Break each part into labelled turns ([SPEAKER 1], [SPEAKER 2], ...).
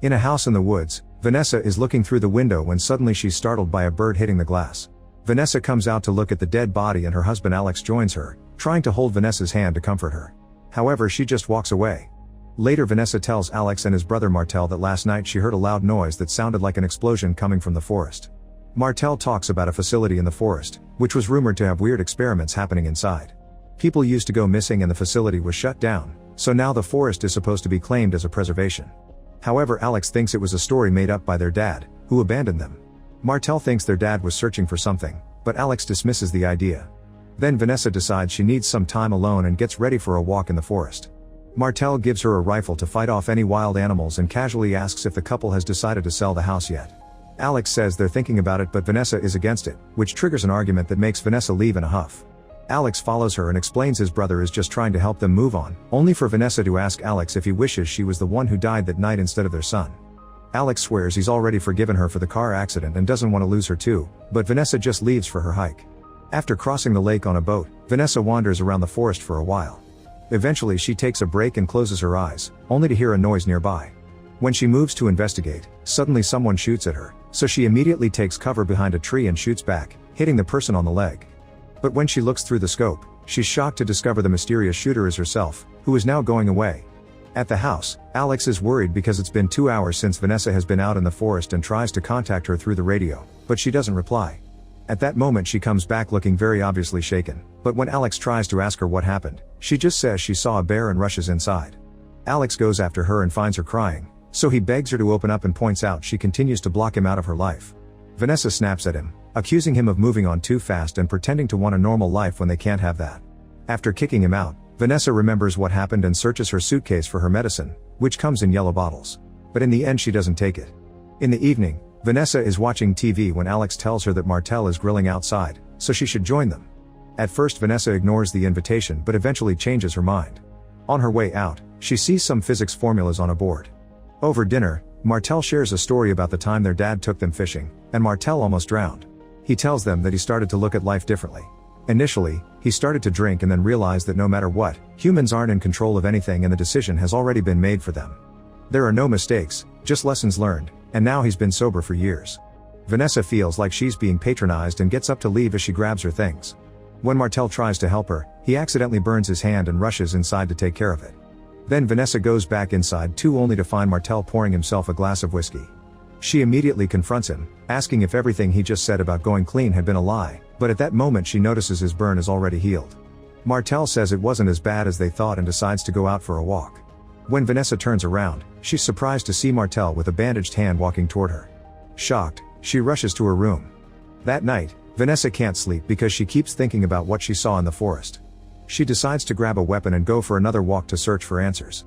[SPEAKER 1] In a house in the woods, Vanessa is looking through the window when suddenly she's startled by a bird hitting the glass. Vanessa comes out to look at the dead body and her husband Alex joins her, trying to hold Vanessa's hand to comfort her. However, she just walks away. Later, Vanessa tells Alex and his brother Martel that last night she heard a loud noise that sounded like an explosion coming from the forest. Martel talks about a facility in the forest, which was rumored to have weird experiments happening inside. People used to go missing and the facility was shut down, so now the forest is supposed to be claimed as a preservation. However, Alex thinks it was a story made up by their dad, who abandoned them. Martel thinks their dad was searching for something, but Alex dismisses the idea. Then Vanessa decides she needs some time alone and gets ready for a walk in the forest. Martel gives her a rifle to fight off any wild animals and casually asks if the couple has decided to sell the house yet. Alex says they're thinking about it, but Vanessa is against it, which triggers an argument that makes Vanessa leave in a huff. Alex follows her and explains his brother is just trying to help them move on, only for Vanessa to ask Alex if he wishes she was the one who died that night instead of their son. Alex swears he's already forgiven her for the car accident and doesn't want to lose her too, but Vanessa just leaves for her hike. After crossing the lake on a boat, Vanessa wanders around the forest for a while. Eventually she takes a break and closes her eyes, only to hear a noise nearby. When she moves to investigate, suddenly someone shoots at her, so she immediately takes cover behind a tree and shoots back, hitting the person on the leg. But when she looks through the scope, she's shocked to discover the mysterious shooter is herself, who is now going away. At the house, Alex is worried because it's been 2 hours since Vanessa has been out in the forest and tries to contact her through the radio, but she doesn't reply. At that moment she comes back looking very obviously shaken, but when Alex tries to ask her what happened, she just says she saw a bear and rushes inside. Alex goes after her and finds her crying, so he begs her to open up and points out she continues to block him out of her life. Vanessa snaps at him, accusing him of moving on too fast and pretending to want a normal life when they can't have that. After kicking him out, Vanessa remembers what happened and searches her suitcase for her medicine, which comes in yellow bottles. But in the end she doesn't take it. In the evening, Vanessa is watching TV when Alex tells her that Martel is grilling outside, so she should join them. At first Vanessa ignores the invitation but eventually changes her mind. On her way out, she sees some physics formulas on a board. Over dinner, Martel shares a story about the time their dad took them fishing, and Martel almost drowned. He tells them that he started to look at life differently. Initially, he started to drink and then realized that no matter what, humans aren't in control of anything and the decision has already been made for them. There are no mistakes, just lessons learned, and now he's been sober for years. Vanessa feels like she's being patronized and gets up to leave as she grabs her things. When Martel tries to help her, he accidentally burns his hand and rushes inside to take care of it. Then Vanessa goes back inside too, only to find Martel pouring himself a glass of whiskey. She immediately confronts him, asking if everything he just said about going clean had been a lie, but at that moment she notices his burn is already healed. Martel says it wasn't as bad as they thought and decides to go out for a walk. When Vanessa turns around, she's surprised to see Martel with a bandaged hand walking toward her. Shocked, she rushes to her room. That night, Vanessa can't sleep because she keeps thinking about what she saw in the forest. She decides to grab a weapon and go for another walk to search for answers.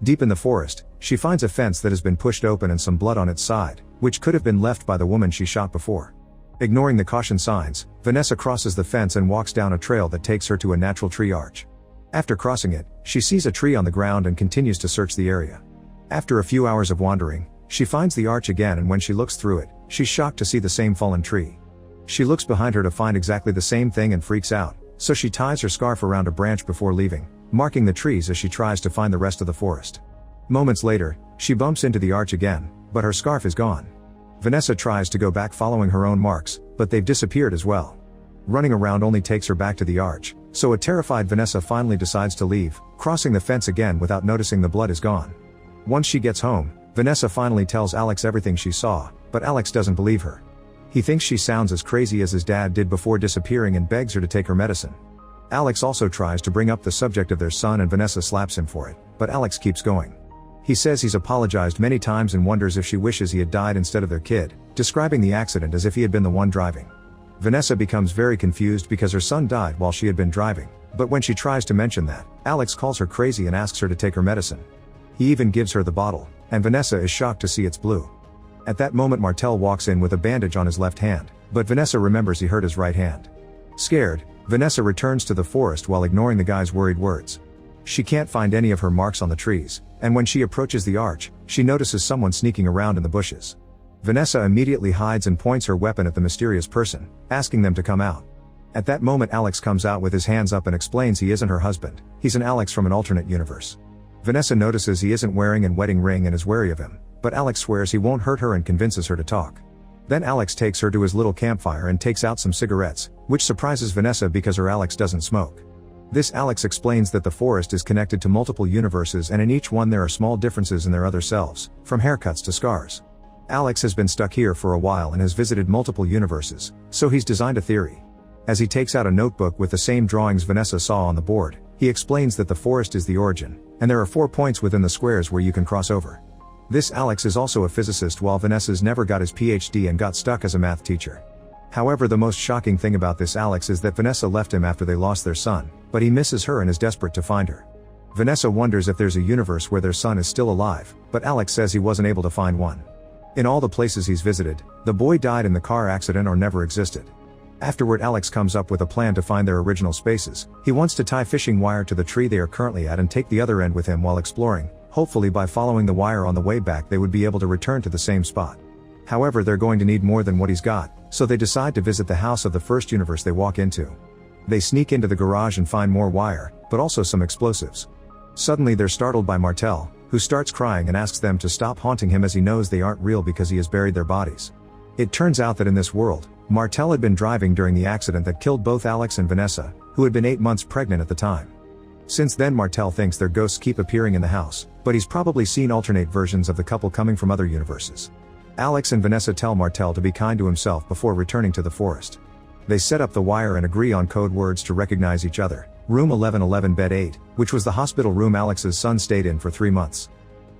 [SPEAKER 1] Deep in the forest, she finds a fence that has been pushed open and some blood on its side, which could have been left by the woman she shot before. Ignoring the caution signs, Vanessa crosses the fence and walks down a trail that takes her to a natural tree arch. After crossing it, she sees a tree on the ground and continues to search the area. After a few hours of wandering, she finds the arch again, and when she looks through it, she's shocked to see the same fallen tree. She looks behind her to find exactly the same thing and freaks out, so she ties her scarf around a branch before leaving, marking the trees as she tries to find the rest of the forest. Moments later, she bumps into the arch again, but her scarf is gone. Vanessa tries to go back following her own marks, but they've disappeared as well. Running around only takes her back to the arch, so a terrified Vanessa finally decides to leave, crossing the fence again without noticing the blood is gone. Once she gets home, Vanessa finally tells Alex everything she saw, but Alex doesn't believe her. He thinks she sounds as crazy as his dad did before disappearing and begs her to take her medicine. Alex also tries to bring up the subject of their son and Vanessa slaps him for it, but Alex keeps going. He says he's apologized many times and wonders if she wishes he had died instead of their kid, describing the accident as if he had been the one driving. Vanessa becomes very confused because her son died while she had been driving, but when she tries to mention that, Alex calls her crazy and asks her to take her medicine. He even gives her the bottle, and Vanessa is shocked to see it's blue. At that moment Martel walks in with a bandage on his left hand, but Vanessa remembers he hurt his right hand. Scared, Vanessa returns to the forest while ignoring the guy's worried words. She can't find any of her marks on the trees, and when she approaches the arch, she notices someone sneaking around in the bushes. Vanessa immediately hides and points her weapon at the mysterious person, asking them to come out. At that moment Alex comes out with his hands up and explains he isn't her husband, he's an Alex from an alternate universe. Vanessa notices he isn't wearing a wedding ring and is wary of him, but Alex swears he won't hurt her and convinces her to talk. Then Alex takes her to his little campfire and takes out some cigarettes, which surprises Vanessa because her Alex doesn't smoke. This Alex explains that the forest is connected to multiple universes and in each one there are small differences in their other selves, from haircuts to scars. Alex has been stuck here for a while and has visited multiple universes, so he's designed a theory. As he takes out a notebook with the same drawings Vanessa saw on the board, he explains that the forest is the origin, and there are 4 points within the squares where you can cross over. This Alex is also a physicist while Vanessa's never got his PhD and got stuck as a math teacher. However, the most shocking thing about this Alex is that Vanessa left him after they lost their son, but he misses her and is desperate to find her. Vanessa wonders if there's a universe where their son is still alive, but Alex says he wasn't able to find one. In all the places he's visited, the boy died in the car accident or never existed. Afterward, Alex comes up with a plan to find their original spaces. He wants to tie fishing wire to the tree they are currently at and take the other end with him while exploring. Hopefully by following the wire on the way back they would be able to return to the same spot. However, they're going to need more than what he's got, so they decide to visit the house of the first universe they walk into. They sneak into the garage and find more wire, but also some explosives. Suddenly they're startled by Martel, who starts crying and asks them to stop haunting him as he knows they aren't real because he has buried their bodies. It turns out that in this world, Martel had been driving during the accident that killed both Alex and Vanessa, who had been 8 months pregnant at the time. Since then, Martel thinks their ghosts keep appearing in the house, but he's probably seen alternate versions of the couple coming from other universes. Alex and Vanessa tell Martel to be kind to himself before returning to the forest. They set up the wire and agree on code words to recognize each other. Room 1111 Bed 8, which was the hospital room Alex's son stayed in for 3 months.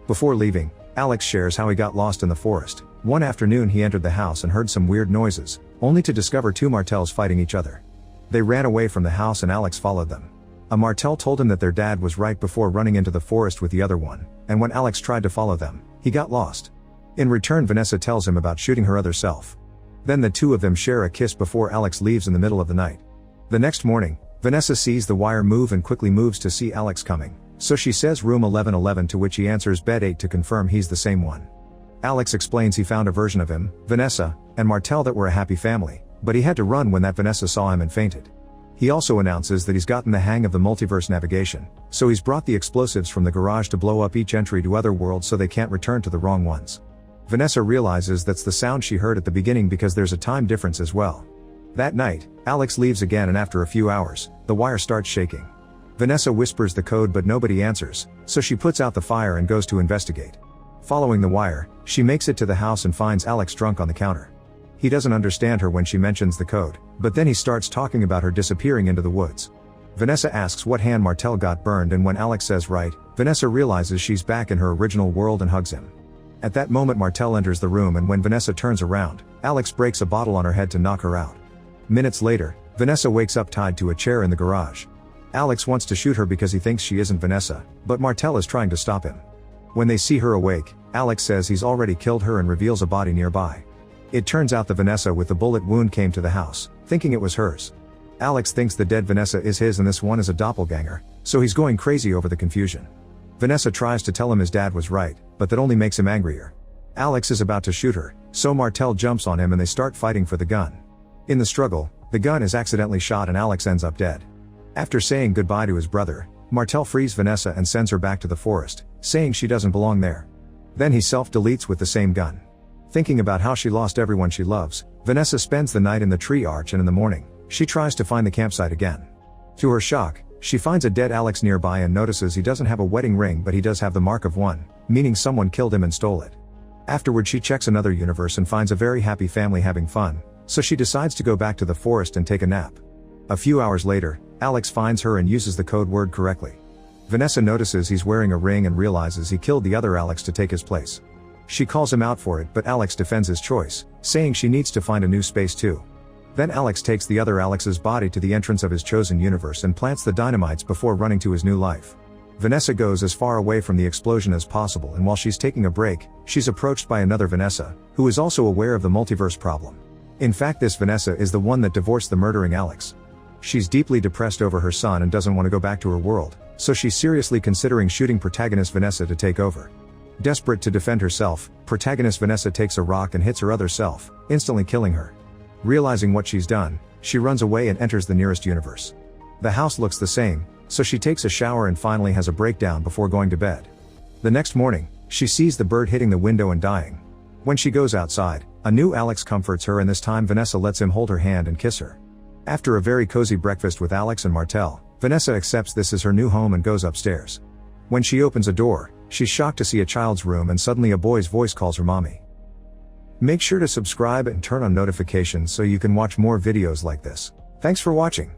[SPEAKER 1] Before leaving, Alex shares how he got lost in the forest. One afternoon he entered the house and heard some weird noises, only to discover 2 Martels fighting each other. They ran away from the house and Alex followed them. A Martel told him that their dad was right before running into the forest with the other one, and when Alex tried to follow them, he got lost. In return, Vanessa tells him about shooting her other self. Then the 2 of them share a kiss before Alex leaves in the middle of the night. The next morning, Vanessa sees the wire move and quickly moves to see Alex coming, so she says room 1111, to which he answers bed 8 to confirm he's the same one. Alex explains he found a version of him, Vanessa, and Martel that were a happy family, but he had to run when that Vanessa saw him and fainted. He also announces that he's gotten the hang of the multiverse navigation, so he's brought the explosives from the garage to blow up each entry to other worlds so they can't return to the wrong ones. Vanessa realizes that's the sound she heard at the beginning because there's a time difference as well. That night, Alex leaves again and after a few hours, the wire starts shaking. Vanessa whispers the code but nobody answers, so she puts out the fire and goes to investigate. Following the wire, she makes it to the house and finds Alex drunk on the counter. He doesn't understand her when she mentions the code, but then he starts talking about her disappearing into the woods. Vanessa asks what hand Martel got burned, and when Alex says right, Vanessa realizes she's back in her original world and hugs him. At that moment Martel enters the room, and when Vanessa turns around, Alex breaks a bottle on her head to knock her out. Minutes later, Vanessa wakes up tied to a chair in the garage. Alex wants to shoot her because he thinks she isn't Vanessa, but Martel is trying to stop him. When they see her awake, Alex says he's already killed her and reveals a body nearby. It turns out the Vanessa with the bullet wound came to the house, thinking it was hers. Alex thinks the dead Vanessa is his and this one is a doppelganger, so he's going crazy over the confusion. Vanessa tries to tell him his dad was right, but that only makes him angrier. Alex is about to shoot her, so Martel jumps on him and they start fighting for the gun. In the struggle, the gun is accidentally shot and Alex ends up dead. After saying goodbye to his brother, Martel frees Vanessa and sends her back to the forest, saying she doesn't belong there. Then he self-deletes with the same gun. Thinking about how she lost everyone she loves, Vanessa spends the night in the tree arch, and in the morning, she tries to find the campsite again. To her shock, she finds a dead Alex nearby and notices he doesn't have a wedding ring, but he does have the mark of one, meaning someone killed him and stole it. Afterward, she checks another universe and finds a very happy family having fun, so she decides to go back to the forest and take a nap. A few hours later, Alex finds her and uses the code word correctly. Vanessa notices he's wearing a ring and realizes he killed the other Alex to take his place. She calls him out for it, but Alex defends his choice, saying she needs to find a new space too. Then Alex takes the other Alex's body to the entrance of his chosen universe and plants the dynamites before running to his new life. Vanessa goes as far away from the explosion as possible, and while she's taking a break, she's approached by another Vanessa, who is also aware of the multiverse problem. In fact, this Vanessa is the one that divorced the murdering Alex. She's deeply depressed over her son and doesn't want to go back to her world, so she's seriously considering shooting protagonist Vanessa to take over. Desperate to defend herself, protagonist Vanessa takes a rock and hits her other self, instantly killing her. Realizing what she's done, she runs away and enters the nearest universe. The house looks the same, so she takes a shower and finally has a breakdown before going to bed. The next morning, She sees the bird hitting the window and dying. When she goes outside, a new Alex comforts her, and this time Vanessa lets him hold her hand and kiss her. After a very cozy breakfast with Alex and Martel, Vanessa accepts this as her new home and goes upstairs. When she opens a door, she's shocked to see a child's room, and suddenly a boy's voice calls her mommy. Make sure to subscribe and turn on notifications so you can watch more videos like this. Thanks for watching.